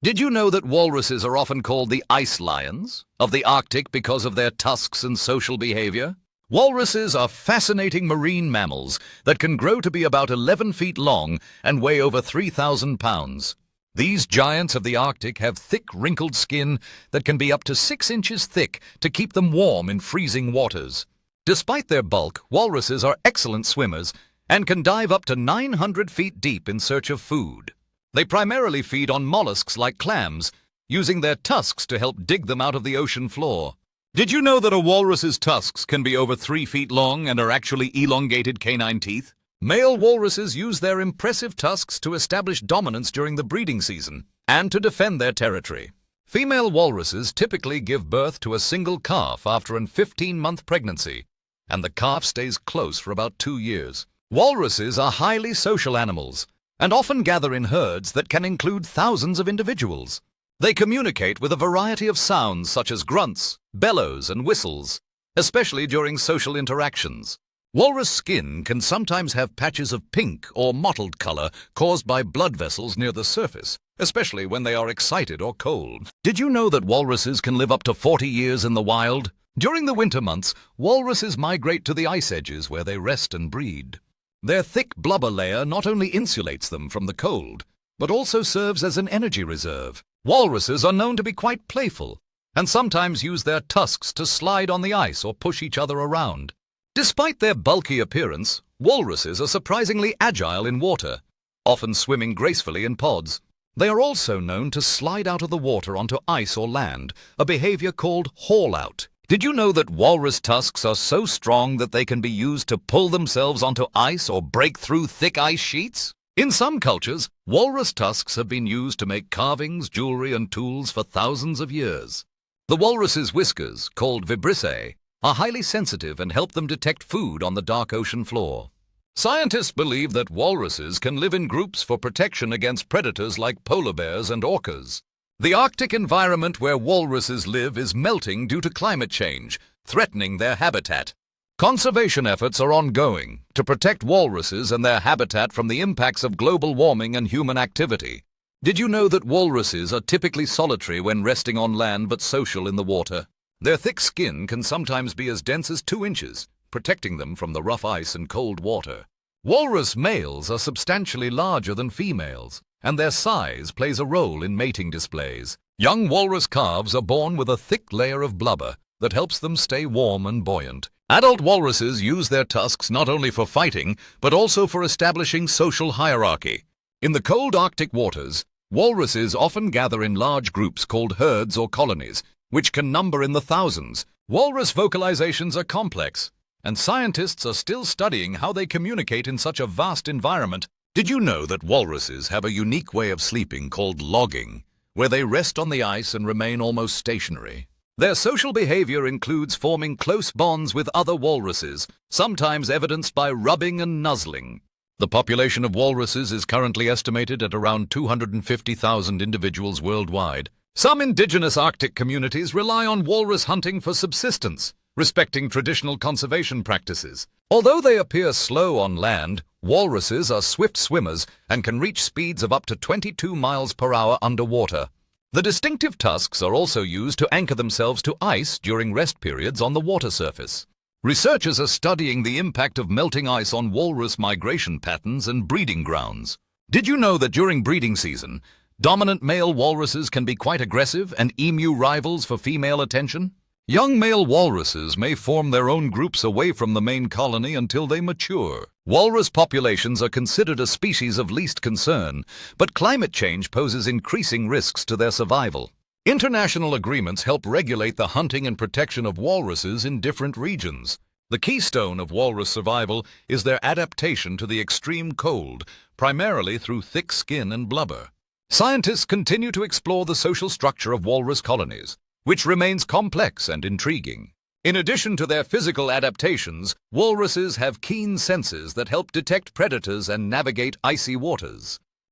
Did you know that walruses are often called the ice lions of the Arctic because of their tusks and social behavior? Walruses are fascinating marine mammals that can grow to be about 11 feet long and weigh over 3,000 pounds. These giants of the Arctic have thick, wrinkled skin that can be up to 6 inches thick to keep them warm in freezing waters. Despite their bulk, walruses are excellent swimmers and can dive up to 900 feet deep in search of food. They primarily feed on mollusks like clams, using their tusks to help dig them out of the ocean floor. Did you know that a walrus's tusks can be over 3 feet long and are actually elongated canine teeth? Male walruses use their impressive tusks to establish dominance during the breeding season and to defend their territory. Female walruses typically give birth to a single calf after a 15-month pregnancy, and the calf stays close for about 2 years. Walruses are highly social animals and often gather in herds that can include thousands of individuals. They communicate with a variety of sounds such as grunts, bellows, and whistles, especially during social interactions. Walrus skin can sometimes have patches of pink or mottled color caused by blood vessels near the surface, especially when they are excited or cold. Did you know that walruses can live up to 40 years in the wild? During the winter months, walruses migrate to the ice edges where they rest and breed. Their thick blubber layer not only insulates them from the cold, but also serves as an energy reserve. Walruses are known to be quite playful and sometimes use their tusks to slide on the ice or push each other around. Despite their bulky appearance, walruses are surprisingly agile in water, often swimming gracefully in pods. They are also known to slide out of the water onto ice or land, a behavior called haul-out. Did you know that walrus tusks are so strong that they can be used to pull themselves onto ice or break through thick ice sheets? In some cultures, walrus tusks have been used to make carvings, jewelry, and tools for thousands of years. The walrus's whiskers, called vibrissae, are highly sensitive and help them detect food on the dark ocean floor. Scientists believe that walruses can live in groups for protection against predators like polar bears and orcas. The Arctic environment where walruses live is melting due to climate change, threatening their habitat. Conservation efforts are ongoing to protect walruses and their habitat from the impacts of global warming and human activity. Did you know that walruses are typically solitary when resting on land but social in the water? Their thick skin can sometimes be as dense as 2 inches, protecting them from the rough ice and cold water. Walrus males are substantially larger than females, and their size plays a role in mating displays. Young walrus calves are born with a thick layer of blubber that helps them stay warm and buoyant. Adult walruses use their tusks not only for fighting, but also for establishing social hierarchy. In the cold Arctic waters, walruses often gather in large groups called herds or colonies, which can number in the thousands. Walrus vocalizations are complex, and scientists are still studying how they communicate in such a vast environment. Did you know that walruses have a unique way of sleeping called logging, where they rest on the ice and remain almost stationary? Their social behavior includes forming close bonds with other walruses, sometimes evidenced by rubbing and nuzzling. The population of walruses is currently estimated at around 250,000 individuals worldwide. Some indigenous Arctic communities rely on walrus hunting for subsistence, respecting traditional conservation practices. Although they appear slow on land, walruses are swift swimmers and can reach speeds of up to 22 miles per hour underwater. The distinctive tusks are also used to anchor themselves to ice during rest periods on the water surface. Researchers are studying the impact of melting ice on walrus migration patterns and breeding grounds. Did you know that during breeding season, dominant male walruses can be quite aggressive and emu rivals for female attention? Young male walruses may form their own groups away from the main colony until they mature. Walrus populations are considered a species of least concern, but climate change poses increasing risks to their survival. International agreements help regulate the hunting and protection of walruses in different regions. The keystone of walrus survival is their adaptation to the extreme cold, primarily through thick skin and blubber. Scientists continue to explore the social structure of walrus colonies, which remains complex and intriguing. In addition to their physical adaptations, walruses have keen senses that help detect predators and navigate icy waters.